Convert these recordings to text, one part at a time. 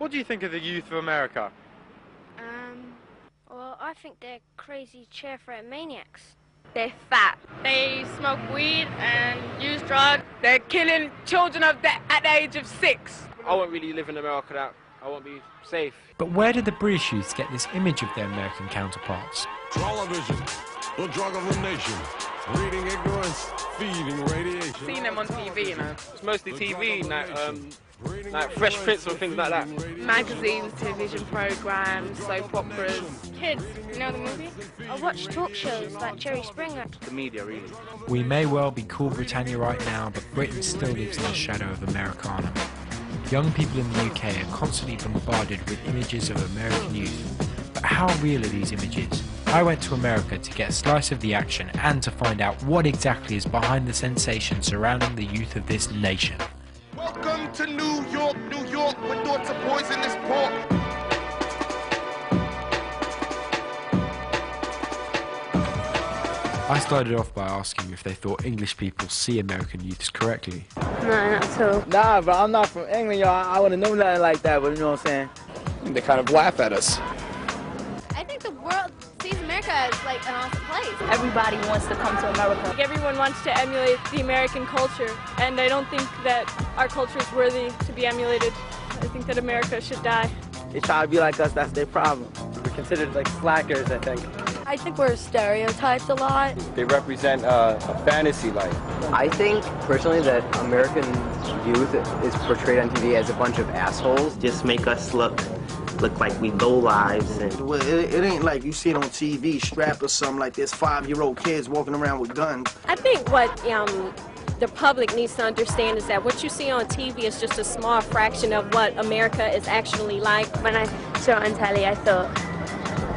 What do you think of the youth of America? Well, I think they're crazy chair-threat maniacs. They're fat. They smoke weed and use drugs. They're killing children at the age of 6. I won't really live in America that I won't be safe. But where did the British youths get this image of their American counterparts? Television, the drug of the nation. Breeding ignorance, feeding radiation. Seen them on TV, you know. It's mostly TV, like Fresh Prince or things like that. Magazines, television programs, soap operas. Kids, you know the movie? I watch talk shows like Jerry Springer. The media, really. We may well be called Britannia right now, but Britain still lives in the shadow of Americana. Young people in the UK are constantly bombarded with images of American youth. But how real are these images? I went to America to get a slice of the action and to find out what exactly is behind the sensation surrounding the youth of this nation. Welcome to New York, New York, where thoughts of poisonous pork. I started off by asking if they thought English people see American youths correctly. No, not at all. Nah, but I'm not from England, y'all. I wouldn't know nothing like that, but you know what I'm saying? They kind of laugh at us. I think the world sees America as like an awesome place. Everybody wants to come to America. Everyone wants to emulate the American culture, and I don't think that our culture is worthy to be emulated. I think that America should die. They try to be like us, that's their problem. We're considered like slackers, I think. I think we're stereotyped a lot. They represent a fantasy life. I think, personally, that American youth is portrayed on TV as a bunch of assholes. Just make us look like we low lives. And well, it ain't like you see it on TV strapped or something like this 5-year-old kids walking around with guns. I think what the public needs to understand is that what you see on TV is just a small fraction of what America is actually like. When I saw it on telly, I thought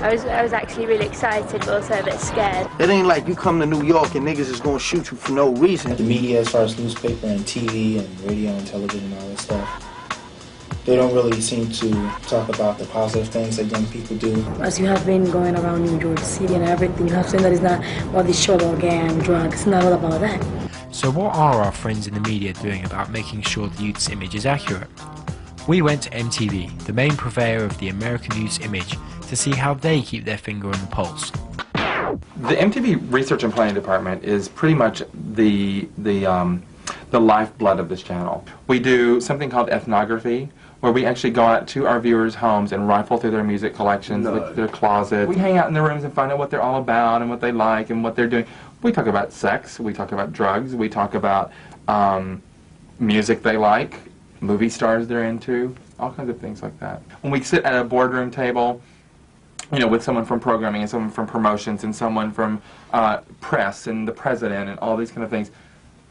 I was actually really excited, but also a bit scared. It ain't like you come to New York and niggas is gonna shoot you for no reason. The media, as far as newspaper and TV and radio and television and all that stuff, they don't really seem to talk about the positive things that young people do. As you have been going around New York City and everything, you have seen that it's not all this show about gang, drugs. It's not all about that. So what are our friends in the media doing about making sure the youth's image is accurate? We went to MTV, the main purveyor of the American youth's image, to see how they keep their finger on the pulse. The MTV Research and Planning Department is pretty much the lifeblood of this channel. We do something called ethnography, where we actually go out to our viewers' homes and rifle through their music collections, their closets. We hang out in their rooms and find out what they're all about and what they like and what they're doing. We talk about sex, we talk about drugs, we talk about music they like, movie stars they're into, all kinds of things like that. When we sit at a boardroom table, you know, with someone from programming and someone from promotions and someone from press and the president and all these kind of things,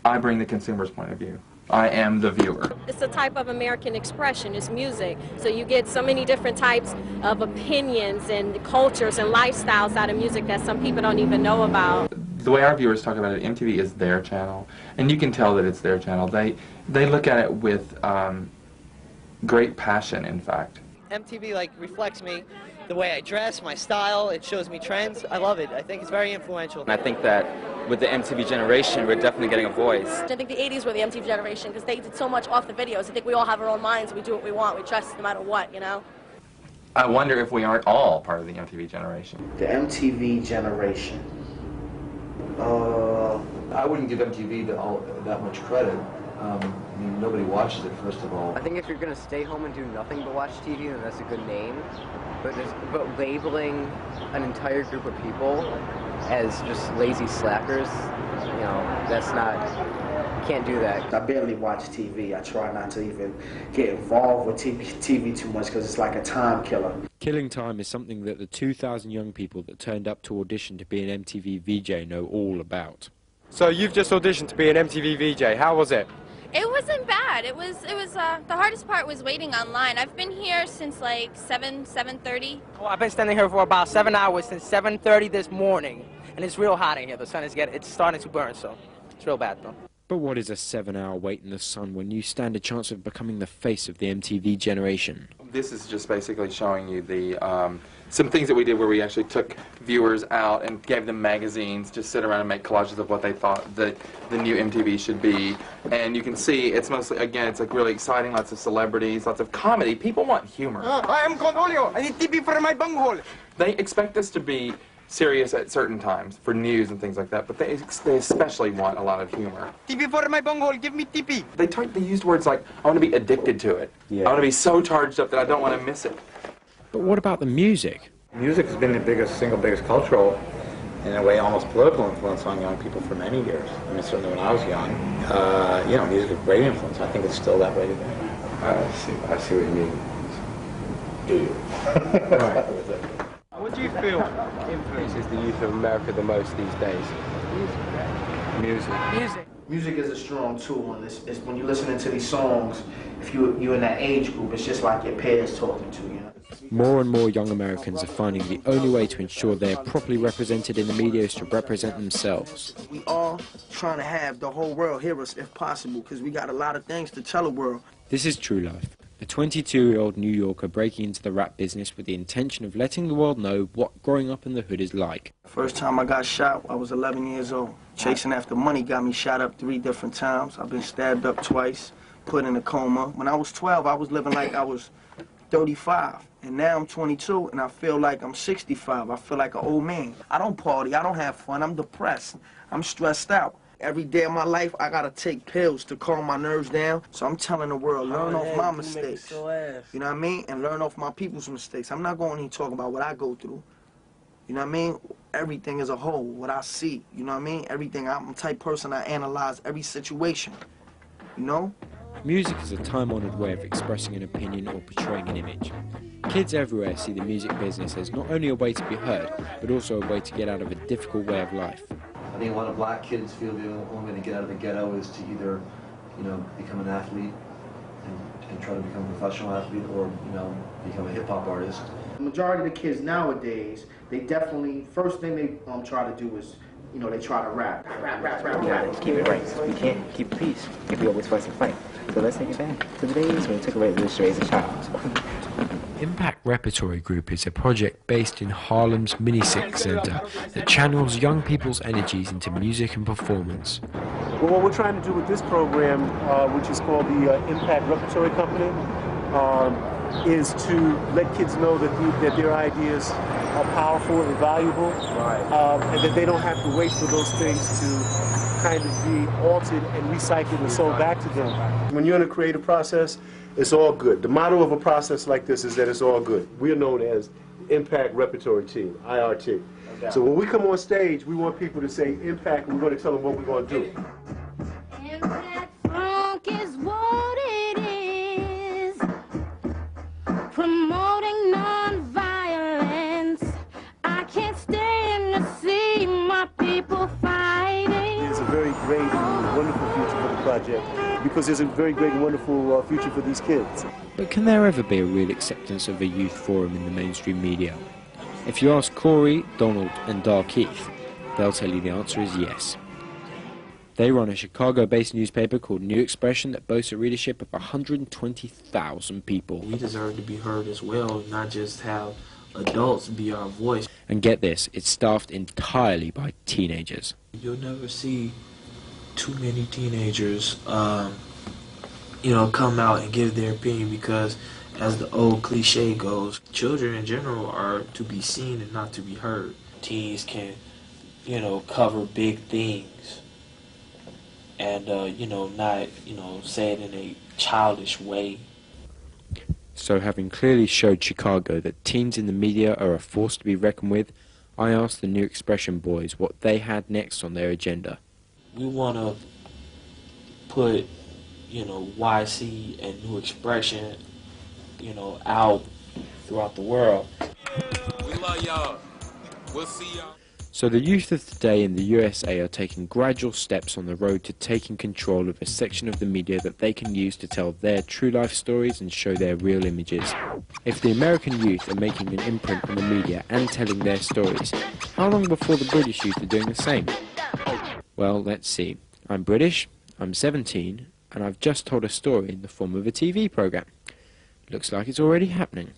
I bring the consumer's point of view. I am the viewer. It's a type of American expression, it's music. So you get so many different types of opinions and cultures and lifestyles out of music that some people don't even know about. The way our viewers talk about it, MTV is their channel, and you can tell that it's their channel. They look at it with great passion, in fact. MTV like reflects me, the way I dress, my style, it shows me trends. I love it. I think it's very influential. I think that with the MTV generation, we're definitely getting a voice. I think the 80s were the MTV generation because they did so much off the videos. I think we all have our own minds. We do what we want. We dress no matter what, you know? I wonder if we aren't all part of the MTV generation. The MTV generation. I wouldn't give MTV that much credit. I mean, nobody watches it, first of all. I think if you're going to stay home and do nothing but watch TV, then that's a good name. But labeling an entire group of people as just lazy slackers, you know, that's not, you can't do that. I barely watch TV. I try not to even get involved with TV too much because it's like a time killer. Killing time is something that the 2,000 young people that turned up to audition to be an MTV VJ know all about. So you've just auditioned to be an MTV VJ. How was it? It wasn't bad. It was the hardest part was waiting online. I've been here since like 7:30. Well, I've been standing here for about 7 hours since 7:30 this morning, and it's real hot in here. The sun is it's starting to burn, so it's real bad though. But what is a 7-hour wait in the sun when you stand a chance of becoming the face of the MTV generation? This is just basically showing you the some things that we did where we actually took viewers out and gave them magazines to sit around and make collages of what they thought that the new MTV should be. And you can see it's mostly, again, it's like really exciting, lots of celebrities, lots of comedy. People want humor. I am Condolio. I need TP for my bunghole. They expect us to be serious at certain times for news and things like that, but they especially want a lot of humor. TP for my bunghole. Give me TP. They used words like, I want to be addicted to it. Yeah. I want to be so charged up that I don't want to miss it. But what about the music? Music has been the single biggest cultural, in a way, almost political influence on young people for many years. I mean, certainly when I was young, you know, music is a great influence. I think it's still that way today. I see what you mean. Do you? Right. What do you feel influences the youth of America the most these days? Music. Music is a strong tool, and it's when you're listening to these songs, if you're in that age group, it's just like your peers talking to you. More and more young Americans are finding the only way to ensure they are properly represented in the media is to represent themselves. We all trying to have the whole world hear us if possible, because we got a lot of things to tell the world. This is True Life, a 22-year-old New Yorker breaking into the rap business with the intention of letting the world know what growing up in the hood is like. First time I got shot, I was 11 years old. Chasing after money got me shot up 3 different times. I've been stabbed up twice, put in a coma. When I was 12, I was living like I was 35. And now I'm 22, and I feel like I'm 65. I feel like an old man. I don't party. I don't have fun. I'm depressed. I'm stressed out. Every day of my life, I gotta take pills to calm my nerves down. So I'm telling the world, learn off my mistakes. You know what I mean? And learn off my people's mistakes. I'm not going here talking about what I go through. You know what I mean? Everything as a whole, what I see. You know what I mean? Everything. I'm the type of person I analyze every situation. You know? Music is a time-honored way of expressing an opinion or portraying an image. Kids everywhere see the music business as not only a way to be heard, but also a way to get out of a difficult way of life. I think a lot of black kids feel the only way to get out of the ghetto is to either, you know, become an athlete and try to become a professional athlete, or, you know, become a hip-hop artist. The majority of the kids nowadays, they definitely, first thing they try to do is, you know, they try to rap. Rap. Keep it right. We can't keep the peace if we always fuss and fight. So let's take it back to the days when we took away the to raise a child. Impact Repertory Group is a project based in Harlem's Mini-Six Center that channels young people's energies into music and performance. Well, what we're trying to do with this program, which is called the Impact Repertory Company, is to let kids know that their ideas are powerful and valuable, and that they don't have to wait for those things to kind of be altered and recycled and sold back to them. When you're in a creative process, it's all good. The motto of a process like this is that it's all good. We are known as Impact Repertory Team, IRT. So when we come on stage, we want people to say Impact, and we're going to tell them what we're going to do. Impact Funk is what it is, promoting non-violence. I can't stand to see my people fighting. There's a very great and wonderful future for the project, because there's a very great and wonderful future for these kids. But can there ever be a real acceptance of a youth forum in the mainstream media? If you ask Corey, Donald and Darkeith, they'll tell you the answer is yes. They run a Chicago-based newspaper called New Expression that boasts a readership of 120,000 people. We deserve to be heard as well, not just have adults be our voice. And get this, it's staffed entirely by teenagers. You'll never see too many teenagers, you know, come out and give their opinion, because as the old cliche goes, children in general are to be seen and not to be heard. Teens can, you know, cover big things and, you know, not, you know, say it in a childish way. So having clearly showed Chicago that teens in the media are a force to be reckoned with, I asked the New Expression boys what they had next on their agenda. We want to put, you know, YC and New Expression, you know, out throughout the world. We love y'all. We'll see y'all. So the youth of today in the USA are taking gradual steps on the road to taking control of a section of the media that they can use to tell their true life stories and show their real images. If the American youth are making an imprint on the media and telling their stories, how long before the British youth are doing the same? Well, let's see. I'm British, I'm 17, and I've just told a story in the form of a TV program. Looks like it's already happening.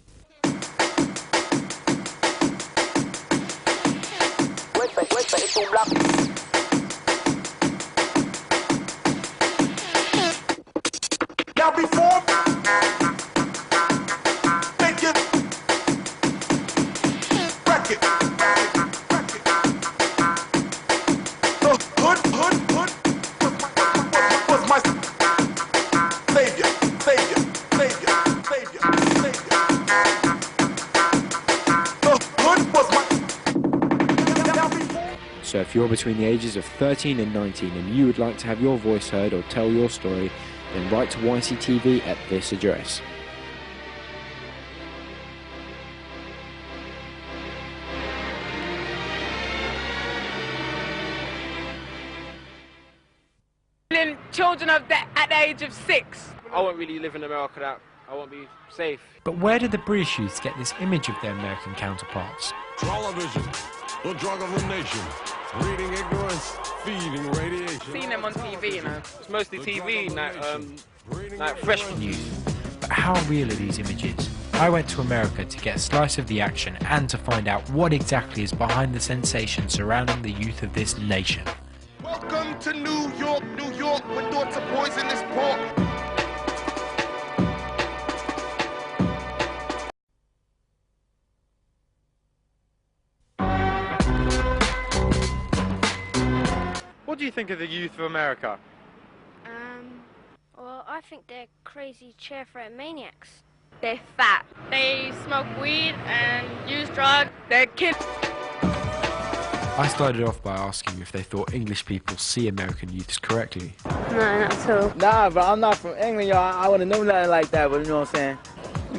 Now before make it record. The hood was my savior. The hood was my. So if you're between the ages of 13 and 19 and you would like to have your voice heard or tell your story, then write to YCTV at this address. Children at the age of 6. I won't really live in America. That I won't be safe. But where did the British youths get this image of their American counterparts? Television, the drug of the nation. Reading ignorance, feeding radiation. Seen them on TV, you know. It's mostly TV, like fresh Youth. But how real are these images? I went to America to get a slice of the action and to find out what exactly is behind the sensation surrounding the youth of this nation. Welcome to New York, with thoughts of poisonous pork. What do you think of the youth of America? Well, I think they're crazy chair-threat maniacs. They're fat. They smoke weed and use drugs. They're kids. I started off by asking if they thought English people see American youths correctly. No, not at all. Nah, bro, I'm not from England, y'all. I wouldn't know nothing like that, but you know what I'm saying?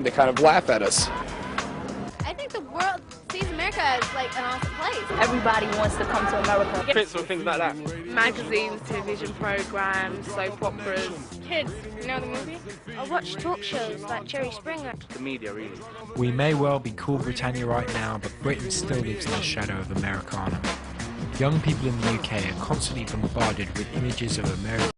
They kind of laugh at us. I think the world sees America as like an awesome place. Everybody wants to come to America. Prince or things like that. Magazines, television programs, soap operas. Kids, you know the movie? I watch talk shows like Jerry Springer. The media, really. We may well be Cool Britannia right now, but Britain still lives in the shadow of Americana. Young people in the UK are constantly bombarded with images of America.